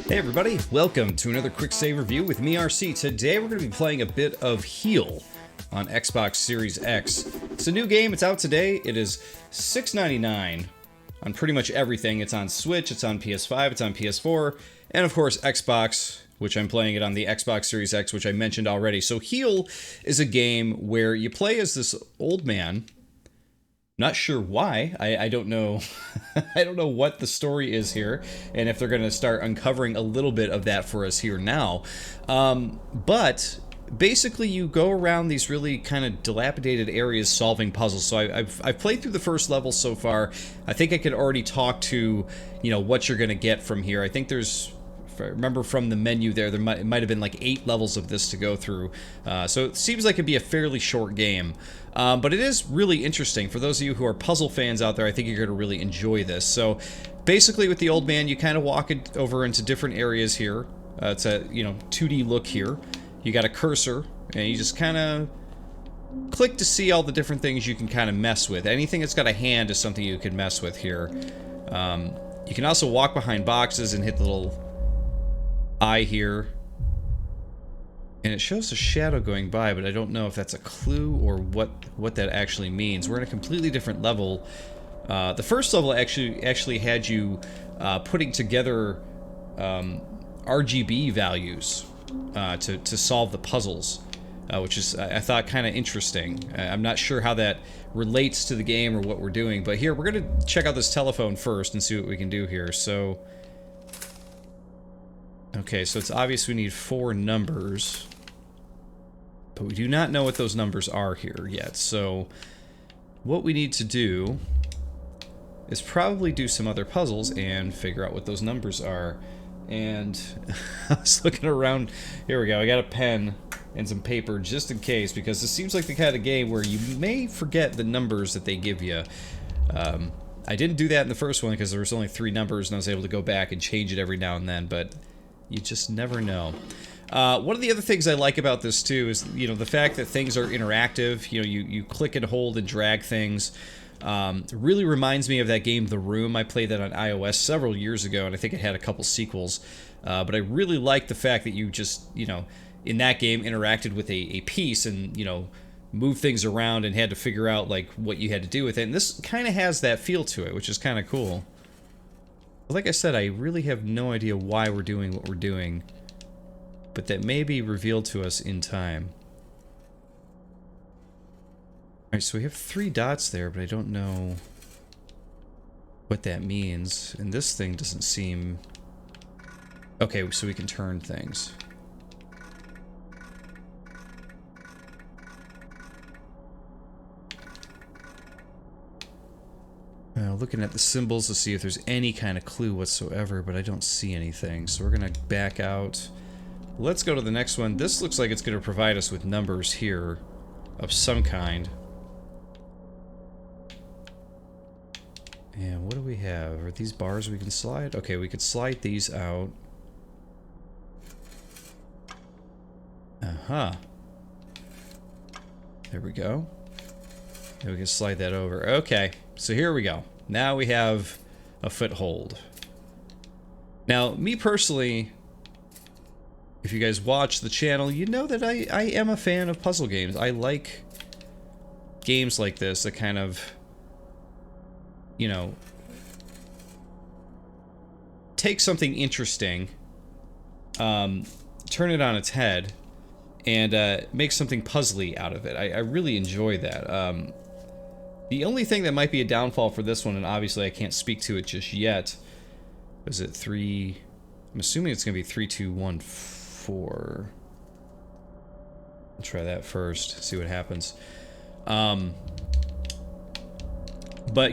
Hey everybody, welcome to another QuickSave review with me, RC. Today we're going to be playing a bit of Heal on Xbox Series X. It's a new game, it's out today. It is $6.99 on pretty much everything. It's on Switch, it's on PS5, it's on PS4, and of course Xbox, which I'm playing it on the Xbox Series X, which I mentioned already. So Heal is a game where you play as this old man. Not sure why. I don't know. I don't know what the story is here, and if they're going to start uncovering a little bit of that for us here now. But basically, you go around these really kind of dilapidated areas solving puzzles. So I've played through the first level so far. I think I could already talk to, you know, what you're going to get from here. I think there's, if I remember from the menu there, it might have been like 8 levels of this to go through. So it seems like it'd be a fairly short game. But it is really interesting. For those of you who are puzzle fans out there, I think you're going to really enjoy this. So basically with the old man, you kind of walk it over into different areas here. It's a, 2D look here. You got a cursor, and you just kind of click to see all the different things you can kind of mess with. Anything that's got a hand is something you can mess with here. You can also walk behind boxes and hit the little eye here. And it shows a shadow going by, but I don't know if that's a clue or what that actually means. We're in a completely different level. The first level actually had you putting together RGB values to solve the puzzles, which is, I thought, kind of interesting. I'm not sure how that relates to the game or what we're doing, but here, we're going to check out this telephone first and see what we can do here. So, okay, so it's obvious we need 4 numbers. But we do not know what those numbers are here yet. So what we need to do is probably do some other puzzles and figure out what those numbers are. And I was looking around. Here we go. I got a pen and some paper just in case, because this seems like the kind of game where you may forget the numbers that they give you. I didn't do that in the first one because there was only 3 numbers and I was able to go back and change it every now and then, but you just never know. One of the other things I like about this too is, the fact that things are interactive. You click and hold and drag things. It really reminds me of that game, The Room. I played that on iOS several years ago, and I think it had a couple sequels. But I really like the fact that you just, in that game interacted with a piece and, moved things around and had to figure out, like, what you had to do with it. And this kind of has that feel to it, which is kind of cool. But like I said, I really have no idea why we're doing what we're doing. But that may be revealed to us in time. Alright, so we have 3 dots there, but I don't know what that means. And this thing doesn't seem... Okay, so we can turn things. Looking at the symbols to see if there's any kind of clue whatsoever, but I don't see anything. So we're going to back out. Let's go to the next one. This looks like it's going to provide us with numbers here of some kind. And what do we have? Are these bars we can slide? Okay, we could slide these out. Uh-huh. There we go. And we can slide that over. Okay, so here we go. Now we have a foothold. Now, me personally... If you guys watch the channel, you know that I am a fan of puzzle games. I like games like this that kind of, take something interesting, turn it on its head, and make something puzzly out of it. I really enjoy that. The only thing that might be a downfall for this one, and obviously I can't speak to it just yet, is it 3... I'm assuming it's going to be 3, 2, 1, 4. I'll try that first, see what happens. But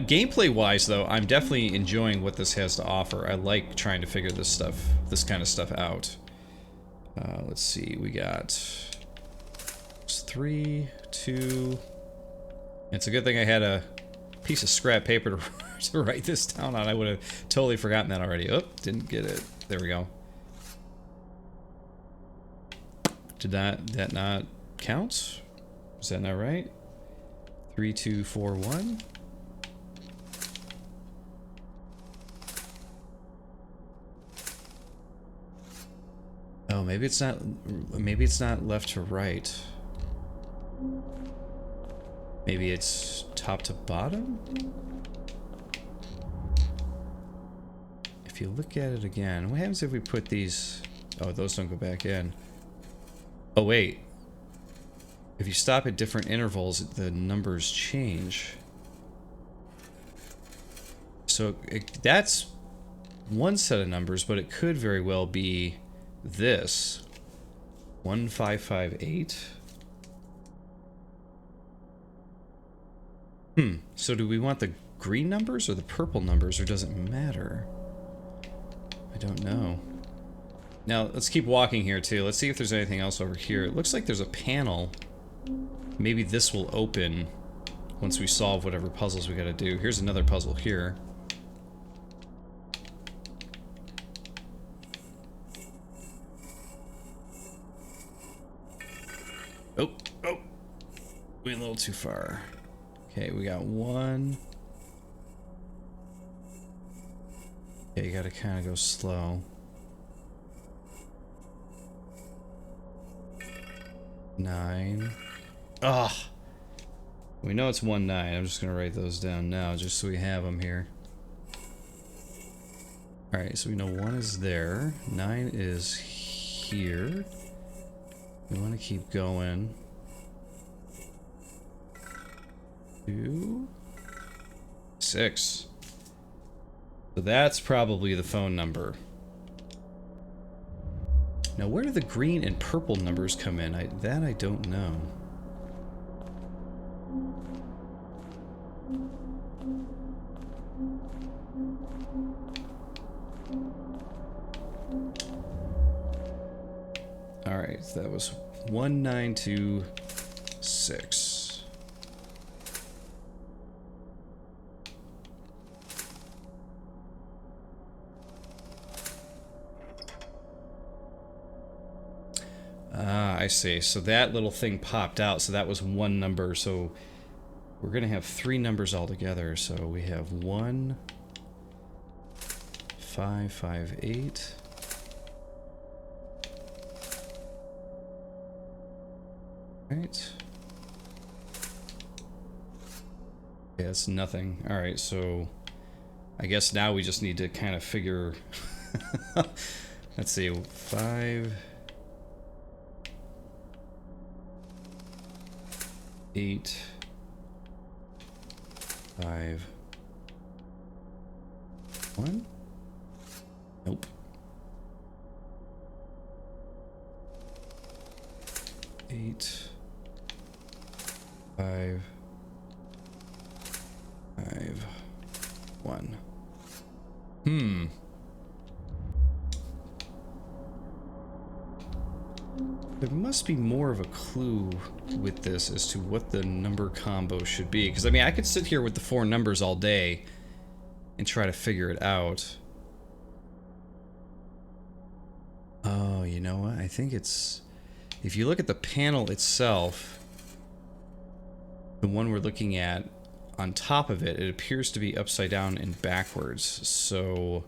gameplay-wise, though, I'm definitely enjoying what this has to offer. I like trying to figure this kind of stuff out. Let's see, we got 3, 2. It's a good thing I had a piece of scrap paper to write this down on. I would have totally forgotten that already. Oh, didn't get it. There we go. Did that not count? Is that not right? 3, 2, 4, 1. Oh, maybe it's not. Maybe it's not left to right. Maybe it's top to bottom? If you look at it again, what happens if we put these... Oh, those don't go back in. Oh, wait. If you stop at different intervals, the numbers change. So that's one set of numbers, but it could very well be this. 1558. So do we want the green numbers or the purple numbers, or does it matter? I don't know. Now, let's keep walking here, too. Let's see if there's anything else over here. It looks like there's a panel. Maybe this will open once we solve whatever puzzles we gotta do. Here's another puzzle here. Oh, oh! Went a little too far. Okay, we got one. Yeah, you gotta kind of go slow. 9. Ugh! We know it's 1, 9. I'm just gonna write those down now, just so we have them here. Alright, so we know 1 is there. 9 is here. We want to keep going. 2, 6. So that's probably the phone number. Now, where do the green and purple numbers come in? That I don't know. Alright, so that was 1926. Ah, I see. So that little thing popped out, so that was one number. So we're going to have 3 numbers altogether. So we have 1, 5, 5, 8. Right. Yeah, that's nothing. Alright, so I guess now we just need to kind of figure... Let's see, 5... 8, 5, 1. Nope. 8, 5, 5, 1. There must be more of a clue with this as to what the number combo should be. Because, I mean, I could sit here with the 4 numbers all day and try to figure it out. Oh, you know what? I think it's... If you look at the panel itself, the one we're looking at, on top of it, it appears to be upside down and backwards. So...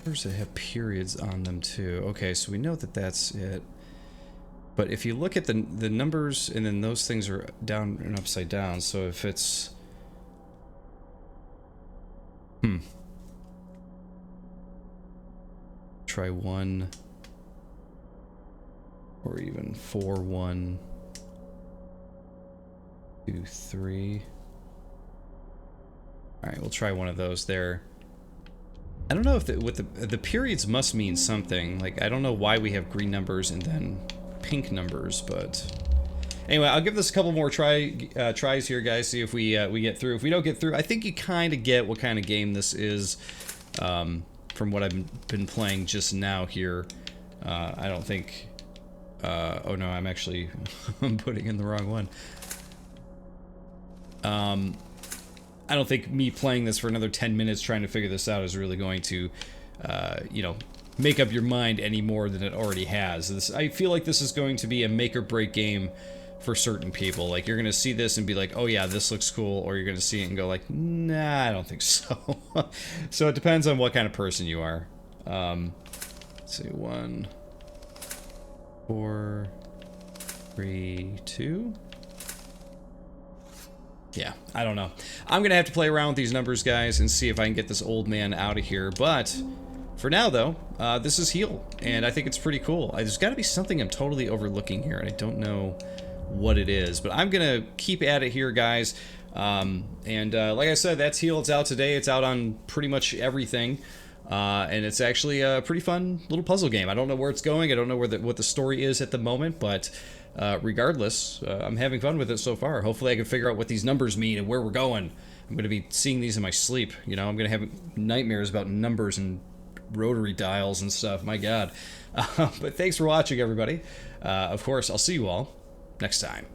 numbers that have periods on them too. Okay, so we know that that's it. But if you look at the numbers, and then those things are down and upside down, so if it's... Try 1, or even 4, 1, 2, 3. Alright, we'll try one of those there. I don't know if the periods must mean something. Like, I don't know why we have green numbers and then pink numbers, but anyway, I'll give this a couple more tries here, guys. See if we get through. If we don't get through, I think you kind of get what kind of game this is from what I've been playing just now here. I don't think. Oh no, I'm actually I'm putting in the wrong one. I don't think me playing this for another 10 minutes trying to figure this out is really going to, you know, make up your mind any more than it already has. I feel like this is going to be a make or break game for certain people. Like, you're gonna see this and be like, oh yeah, this looks cool, or you're gonna see it and go like, nah, I don't think so. So it depends on what kind of person you are. Let's see, 1, 4, 3, 2. Yeah, I don't know. I'm gonna have to play around with these numbers, guys, and see if I can get this old man out of here. But for now, though, this is Heal, and I think it's pretty cool. There's got to be something I'm totally overlooking here, and I don't know what it is. But I'm gonna keep at it here, guys. Like I said, that's Heal. It's out today. It's out on pretty much everything. And it's actually a pretty fun little puzzle game. I don't know where it's going. I don't know what the story is at the moment, but regardless, I'm having fun with it so far. Hopefully I can figure out what these numbers mean and where we're going. I'm going to be seeing these in my sleep. You know, I'm going to have nightmares about numbers and rotary dials and stuff. My God. But thanks for watching, everybody. Of course, I'll see you all next time.